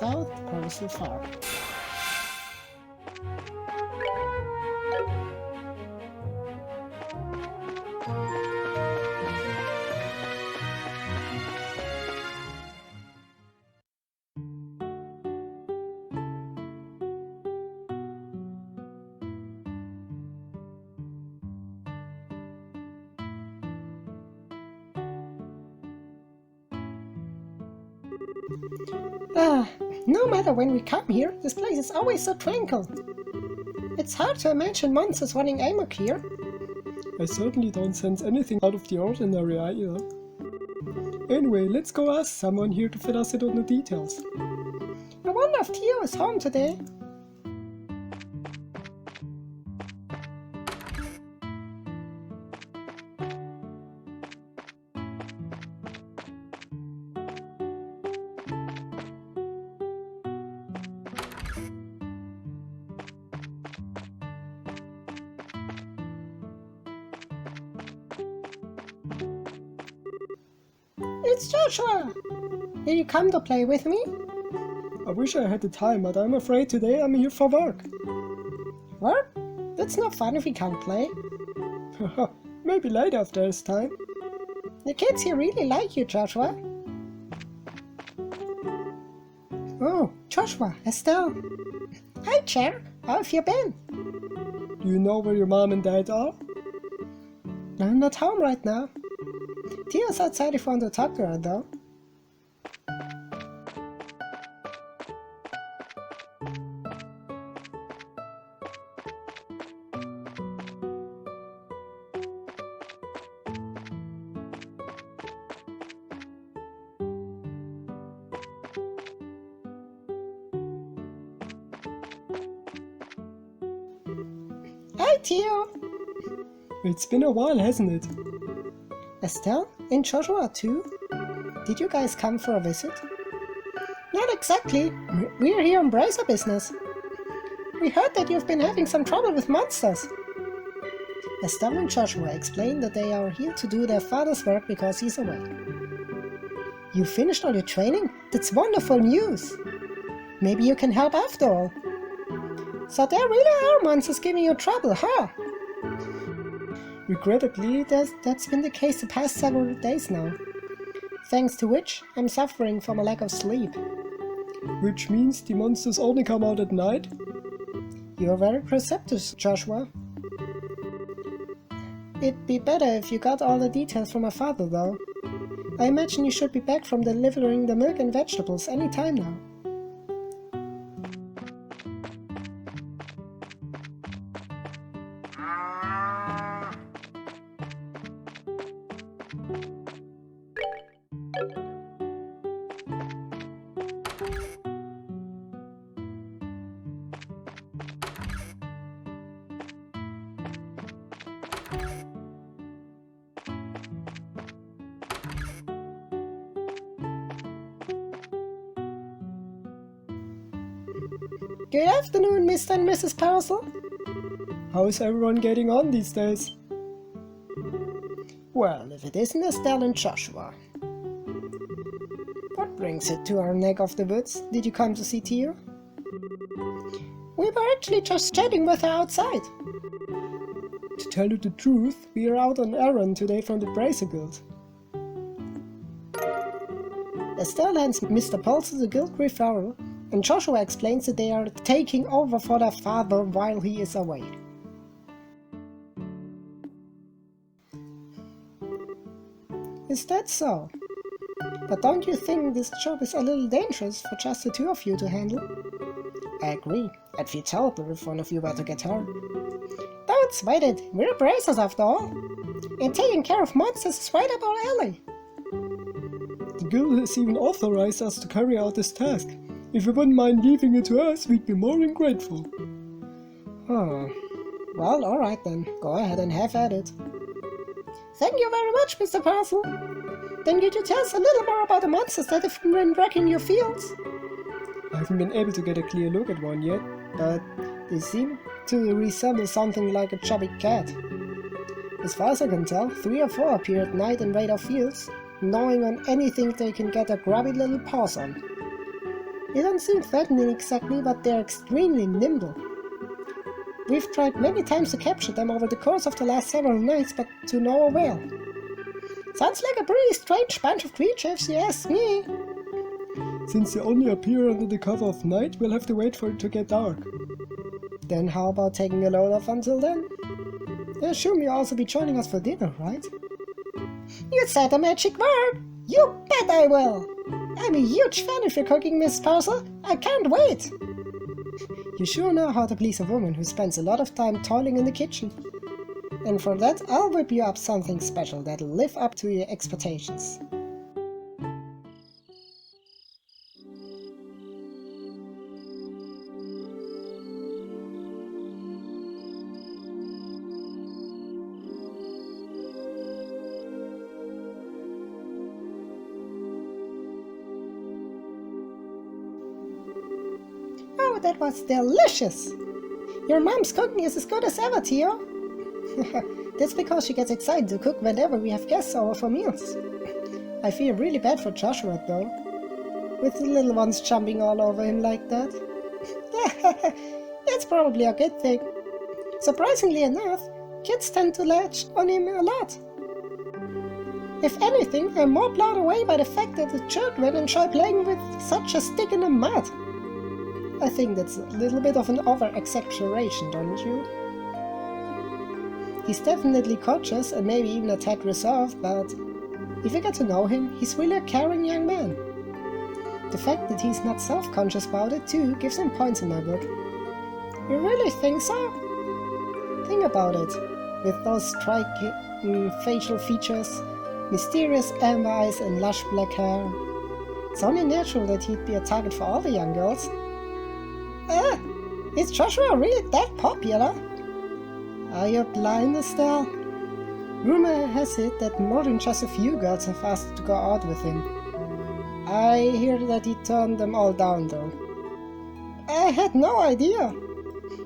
South Perzel Farm. No matter when we come here, this place is always so tranquil. It's hard to imagine monsters running amok here. I certainly don't sense anything out of the ordinary either. Anyway, let's go ask someone here to fill us in on the details. I wonder if Theo is home today. It's Joshua! Will you come to play with me? I wish I had the time, but I'm afraid today I'm here for work. Work? That's not fun if we can't play. Maybe later if there's time. The kids here really like you, Joshua. Oh, Joshua, Estelle. Hi, Cher. How have you been? Do you know where your mom and dad are? I'm not home right now. Theo's outside if you want to talk to her, though. Hi, Theo! It's been a while, hasn't it? Estelle and Joshua too? Did you guys come for a visit? Not exactly. We're here on bracer business. We heard that you've been having some trouble with monsters. Estelle and Joshua explained that they are here to do their father's work because he's away. You finished all your training? That's wonderful news. Maybe you can help after all. So there really are monsters giving you trouble, huh? Regrettably, that's been the case the past several days now, thanks to which I'm suffering from a lack of sleep. Which means the monsters only come out at night? You're very perceptive, Joshua. It'd be better if you got all the details from my father, though. I imagine you should be back from delivering the milk and vegetables any time now. Good afternoon, Mr. and Mrs. Perzel. How's everyone getting on these days? Well, if it isn't Estelle and Joshua. What brings it to our neck of the woods? Did you come to see Theo? We were actually just chatting with her outside. To tell you the truth, we are out on errand today from the Bracer Guild. Estelle hands Mr. Perzel the guild referral, and Joshua explains that they are taking over for their father while he is away. Is that so? But don't you think this job is a little dangerous for just the two of you to handle? I agree. I'd feel terrible if one of you were to get hurt. Don't sweat it. We're bracers after all. And taking care of monsters is right up our alley. The guild has even authorized us to carry out this task. If you wouldn't mind leaving it to us, we'd be more than grateful. Oh. Well, alright then. Go ahead and have at it. Thank you very much, Mr. Perzel. Then could you tell us a little more about the monsters that have been wrecking your fields? I haven't been able to get a clear look at one yet, but they seem to resemble something like a chubby cat. As far as I can tell, 3 or 4 appear at night and raid our fields, gnawing on anything they can get their grubby little paws on. They don't seem threatening exactly, but they're extremely nimble. We've tried many times to capture them over the course of the last several nights, but to no avail. Sounds like a pretty strange bunch of creatures, if you ask me. Since they only appear under the cover of night, we'll have to wait for it to get dark. Then how about taking a load off until then? I assume you'll also be joining us for dinner, right? You said a magic word! You bet I will! I'm a huge fan of your cooking, Miss Perzel. I can't wait! You sure know how to please a woman who spends a lot of time toiling in the kitchen. And for that, I'll whip you up something special that'll live up to your expectations. Oh, that was delicious! Your mom's cooking is as good as ever, Theo. That's because she gets excited to cook whenever we have guests over for meals. I feel really bad for Joshua, though, with the little ones jumping all over him like that. It's probably a good thing. Surprisingly enough, kids tend to latch on him a lot. If anything, I'm more blown away by the fact that the children enjoy playing with such a stick in the mud. I think that's a little bit of an over-exaggeration, don't you? He's definitely cautious and maybe even a tad reserved, but if you get to know him, he's really a caring young man. The fact that he's not self-conscious about it too gives him points in my book. You really think so? Think about it. With those striking facial features, mysterious amber eyes and lush black hair, it's only natural that he'd be a target for all the young girls. Is Joshua really that popular? Are you blind, Estelle? Rumor has it that more than just a few girls have asked to go out with him. I hear that he turned them all down, though. I had no idea.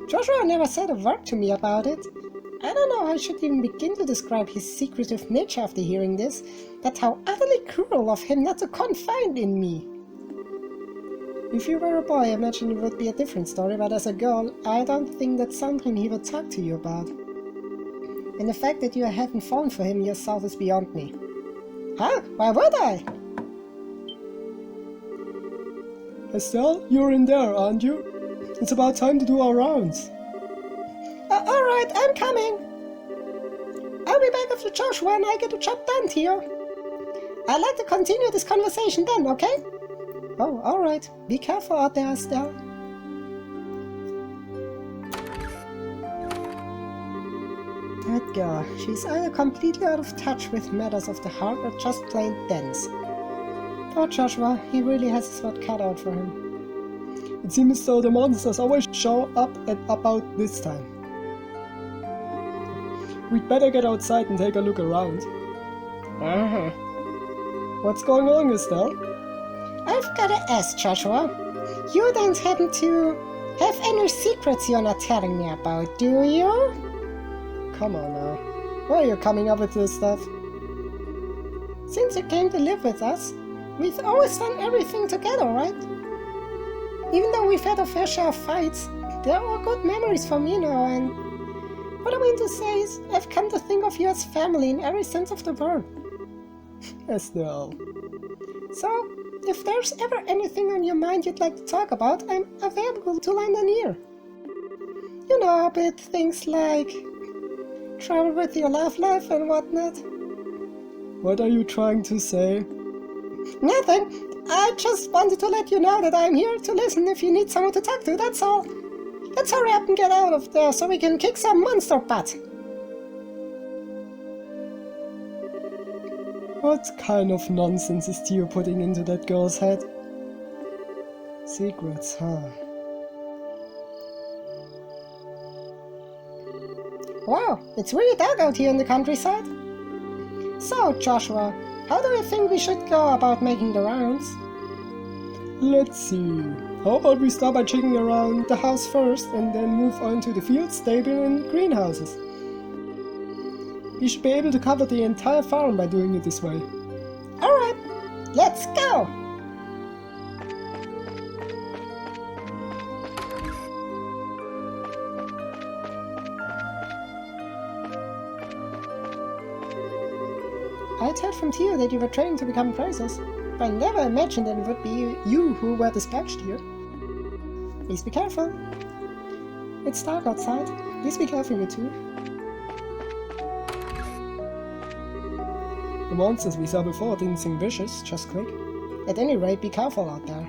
Joshua never said a word to me about it. I don't know how I should even begin to describe his secretive nature after hearing this, but how utterly cruel of him not to confide in me. If you were a boy, I imagine it would be a different story, but as a girl, I don't think that's something he would talk to you about. And the fact that you haven't fallen for him yourself is beyond me. Huh? Why would I? Estelle, you're in there, aren't you? It's about time to do our rounds. Alright, I'm coming. I'll be back after Joshua and I get the job done, Theo. I'd like to continue this conversation then, okay? Oh, alright. Be careful out there, Estelle. That girl. She's either completely out of touch with matters of the heart or just plain dense. Poor Joshua, he really has his work cut out for him. It seems as though the monsters always show up at about this time. We'd better get outside and take a look around. Uh-huh. What's going on, Estelle? I've gotta ask, Joshua. You don't happen to have any secrets you're not telling me about, do you? Come on now. Where are you coming up with this stuff? Since you came to live with us, we've always done everything together, right? Even though we've had a fair share of fights, they're all good memories for me now, and what I mean to say is, I've come to think of you as family in every sense of the word. Estelle. So, if there's ever anything on your mind you'd like to talk about, I'm available to lend an ear. You know, a bit things like trouble with your love life and whatnot. What are you trying to say? Nothing. I just wanted to let you know that I'm here to listen if you need someone to talk to, that's all. Let's hurry up and get out of there so we can kick some monster butt. What kind of nonsense is Theo putting into that girl's head? Secrets, huh? Wow, it's really dark out here in the countryside. So, Joshua, how do you think we should go about making the rounds? Let's see. How about we start by checking around the house first and then move on to the field, stable and greenhouses? We should be able to cover the entire farm by doing it this way. Alright, let's go! I'd heard from Theo that you were training to become appraisers, but I never imagined that it would be you who were dispatched here. Please be careful. It's dark outside. Please be careful, you two. The monsters we saw before didn't seem vicious, just quick. At any rate, be careful out there.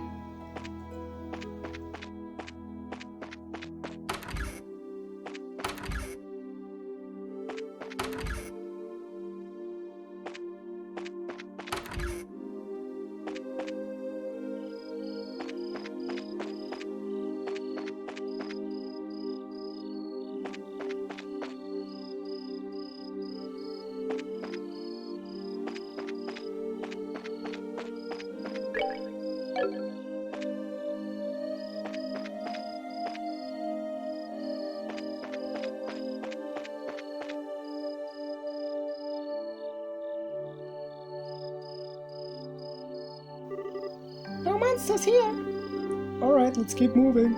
No monsters here! Alright, let's keep moving.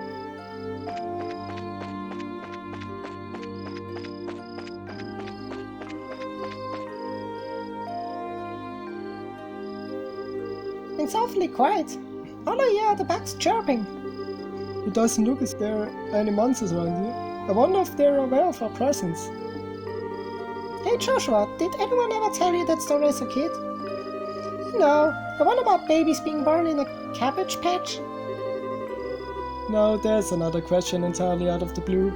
It's awfully quiet. All I hear are the bugs chirping. It doesn't look as there are any monsters around here. I wonder if they're aware of our presence. Hey Joshua, did anyone ever tell you that story as a kid? You know, the one about babies being born in a cabbage patch? Now there's another question entirely out of the blue.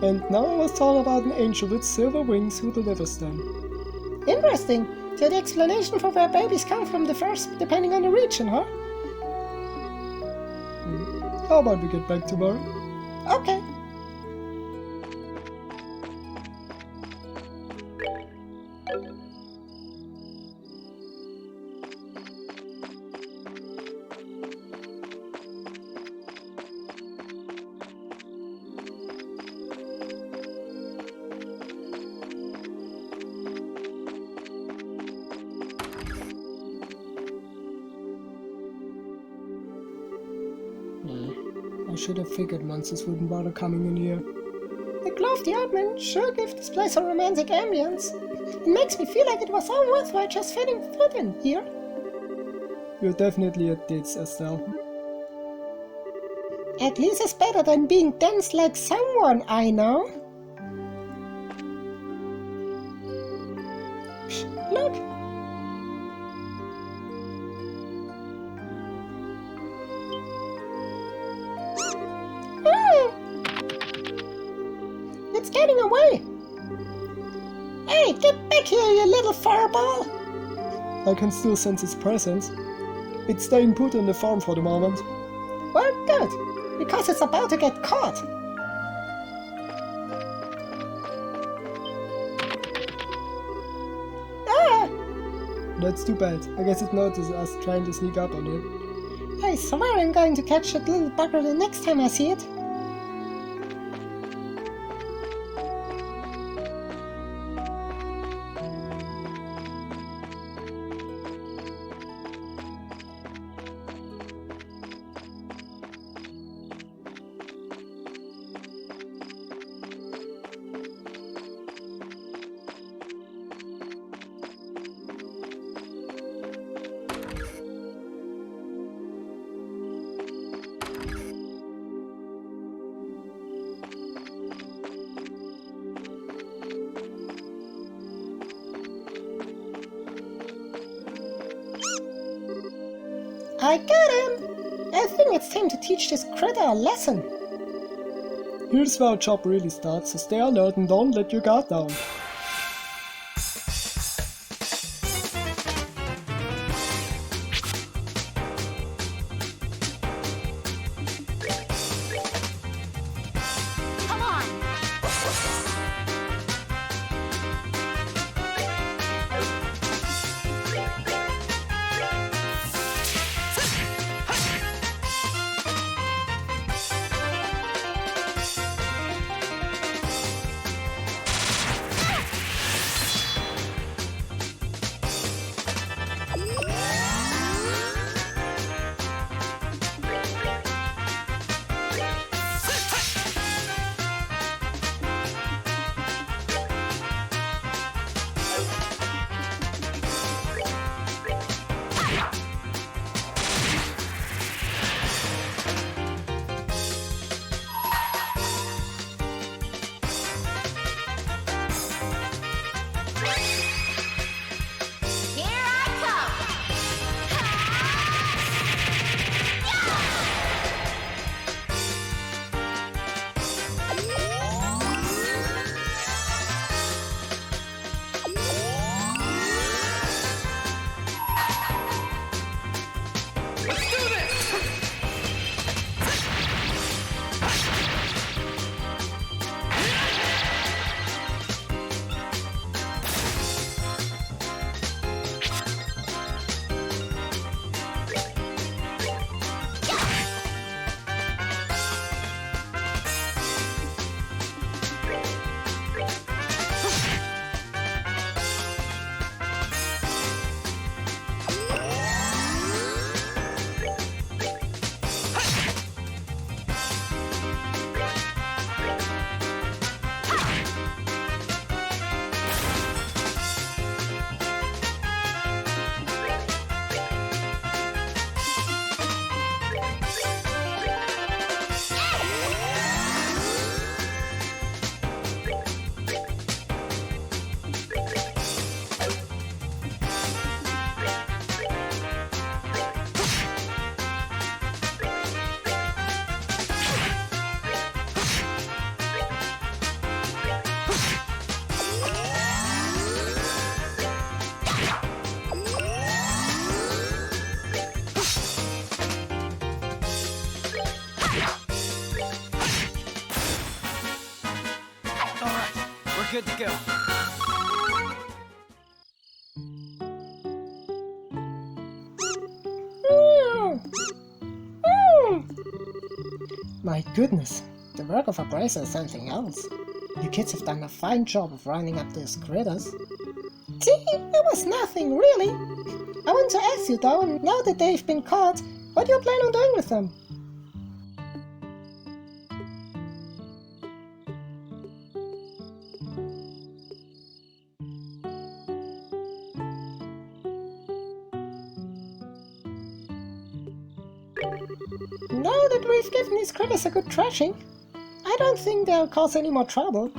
And now I was told about an angel with silver wings who delivers them. Interesting. So the explanation for where babies come from differs depending on the region, huh? How about we get back to work? Okay. I should have figured monsters wouldn't bother coming in here. The glow of the ointment sure gives this place a romantic ambience. It makes me feel like it was all worthwhile just fitting foot in here. You're definitely a ditz, Estelle. At least it's better than being dense like someone I know. Psh, look! It's getting away! Hey, get back here, you little fireball! I can still sense its presence. It's staying put on the farm for the moment. Well, good, because it's about to get caught. Ah! That's too bad. I guess it noticed us trying to sneak up on it. I swear I'm going to catch that little bugger the next time I see it. I got him! I think it's time to teach this critter a lesson. Here's where our job really starts, so stay alert and don't let your guard down. Come on! good to go. My goodness, the work of a bracer is something else. You kids have done a fine job of rounding up those critters. See, it was nothing, really. I want to ask you though, now that they've been caught, what do you plan on doing with them? Now that we've given these critters a good thrashing, I don't think they'll cause any more trouble.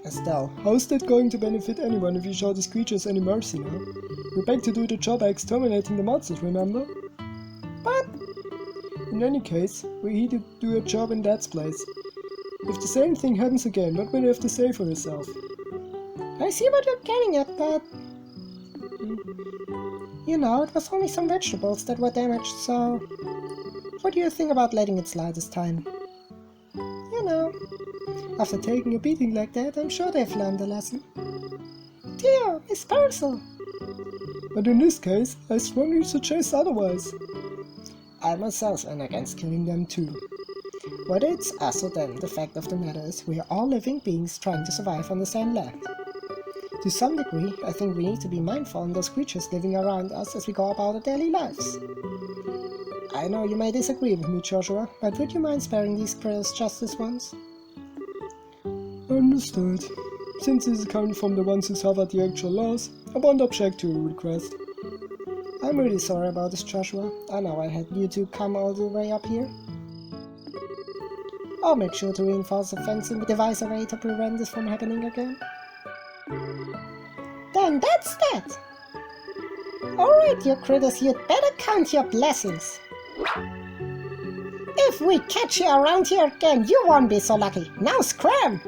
Estelle, how's that going to benefit anyone if you show these creatures any mercy now? We're back to do the job by exterminating the monsters, remember? But in any case, we're here to do a job in Dad's place. If the same thing happens again, what will you have to say for yourself? I see what you're getting at, but... You know, it was only some vegetables that were damaged, so... What do you think about letting it slide this time? You know, after taking a beating like that, I'm sure they've learned a lesson. Dear, Miss Perzel! But in this case, I strongly suggest otherwise. I myself am against killing them too. Whether it's us or them, the fact of the matter is we are all living beings trying to survive on the same land. To some degree, I think we need to be mindful of those creatures living around us as we go about our daily lives. I know you may disagree with me, Joshua, but would you mind sparing these critters just this once? Understood. Since this is coming from the ones who suffered the actual loss, I won't object to your request. I'm really sorry about this, Joshua. I know I had you two come all the way up here. I'll make sure to reinforce the fencing and devise a way to prevent this from happening again. Then that's that! Alright, you critters, you'd better count your blessings. If we catch you around here again, you won't be so lucky. Now scram!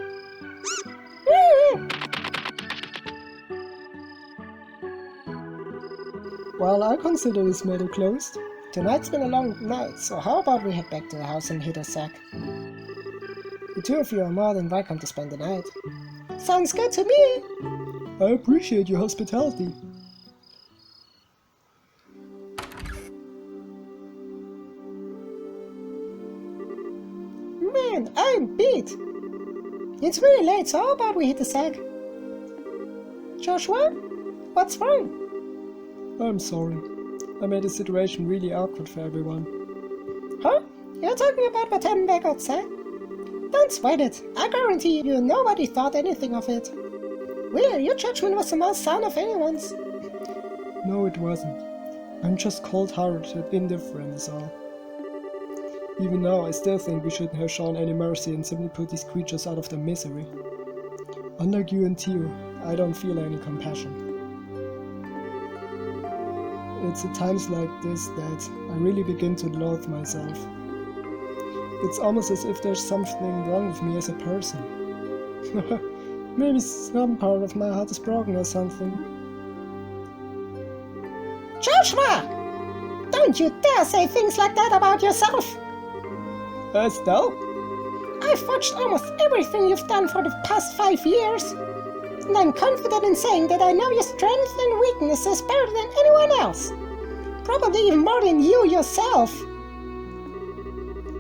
Well, I consider this matter closed. Tonight's been a long night, so how about we head back to the house and hit a sack? The two of you are more than welcome to spend the night. Sounds good to me! I appreciate your hospitality. Man, I'm beat! It's really late, so how about we hit the sack? Joshua? What's wrong? I'm sorry. I made the situation really awkward for everyone. Huh? You're talking about what happened back outside? Don't sweat it. I guarantee you nobody thought anything of it. Really, your judgment was the most sound of anyone's. No, it wasn't. I'm just cold-hearted and indifferent is all. Even now, I still think we shouldn't have shown any mercy and simply put these creatures out of their misery. Unlike you and Theo, I don't feel any compassion. It's at times like this that I really begin to loathe myself. It's almost as if there's something wrong with me as a person. Maybe some part of my heart is broken or something. Joshua! Don't you dare say things like that about yourself! Estelle? I've watched almost everything you've done for the past 5 years. And I'm confident in saying that I know your strengths and weaknesses better than anyone else. Probably even more than you yourself.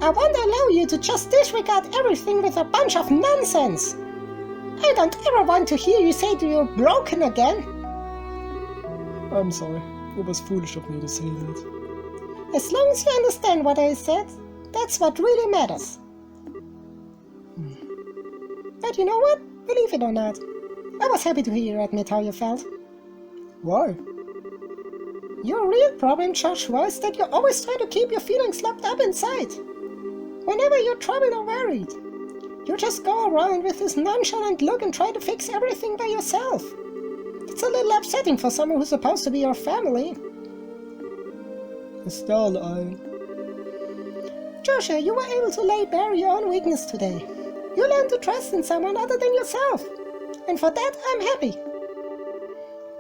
I won't allow you to just disregard everything with a bunch of nonsense. I don't ever want to hear you say that you're broken again. I'm sorry. It was foolish of me to say that. As long as you understand what I said, that's what really matters. But you know what? Believe it or not, I was happy to hear you admit how you felt. Why? Your real problem, Joshua, is that you always try to keep your feelings locked up inside. Whenever you're troubled or worried, you just go around with this nonchalant look and try to fix everything by yourself. It's a little upsetting for someone who's supposed to be your family. Estelle, Joshua, you were able to lay bare your own weakness today. You learned to trust in someone other than yourself. And for that, I'm happy.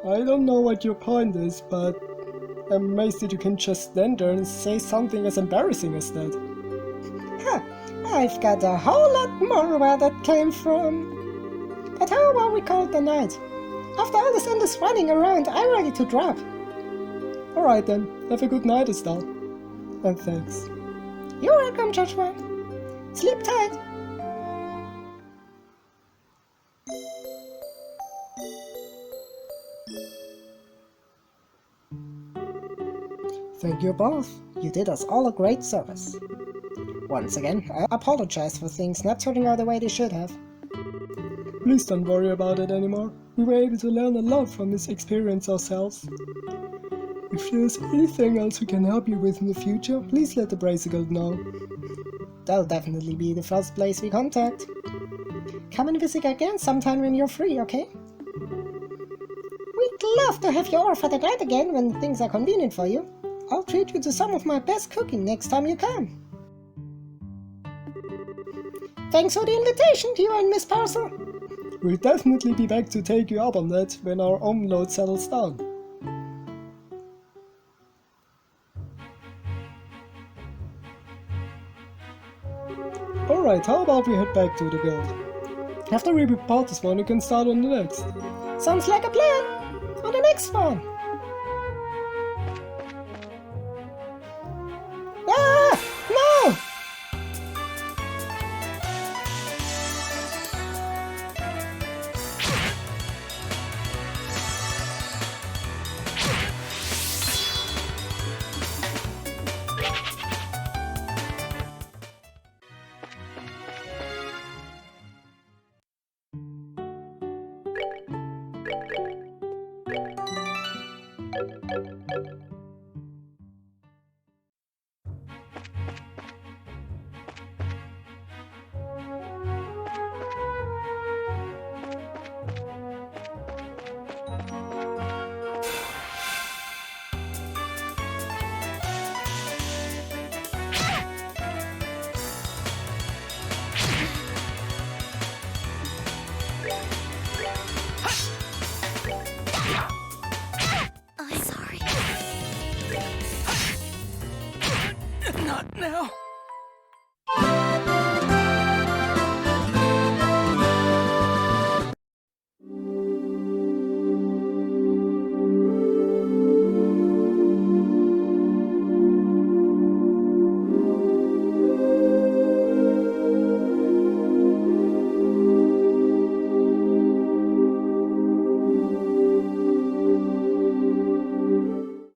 I don't know what your point is, but I'm amazed that you can just stand there and say something as embarrassing as that. Huh, I I've got a whole lot more where that came from. But how about we call it a night? After all this endless running around, I'm ready to drop. Alright then, have a good night, Estelle. And thanks. You're welcome, Joshua. Sleep tight. Thank you both. You did us all a great service. Once again, I apologize for things not turning out the way they should have. Please don't worry about it anymore. We were able to learn a lot from this experience ourselves. If there's anything else we can help you with in the future, please let the Bracer Guild know. That'll definitely be the first place we contact. Come and visit again sometime when you're free, okay? We'd love to have you over for the night again when things are convenient for you. I'll treat you to some of my best cooking next time you come. Thanks for the invitation to you and Miss Perzel. We'll definitely be back to take you up on that when our own load settles down. Alright, how about we head back to the guild? After we report this one, we can start on the next. Sounds like a plan. On the next one. Ah! No!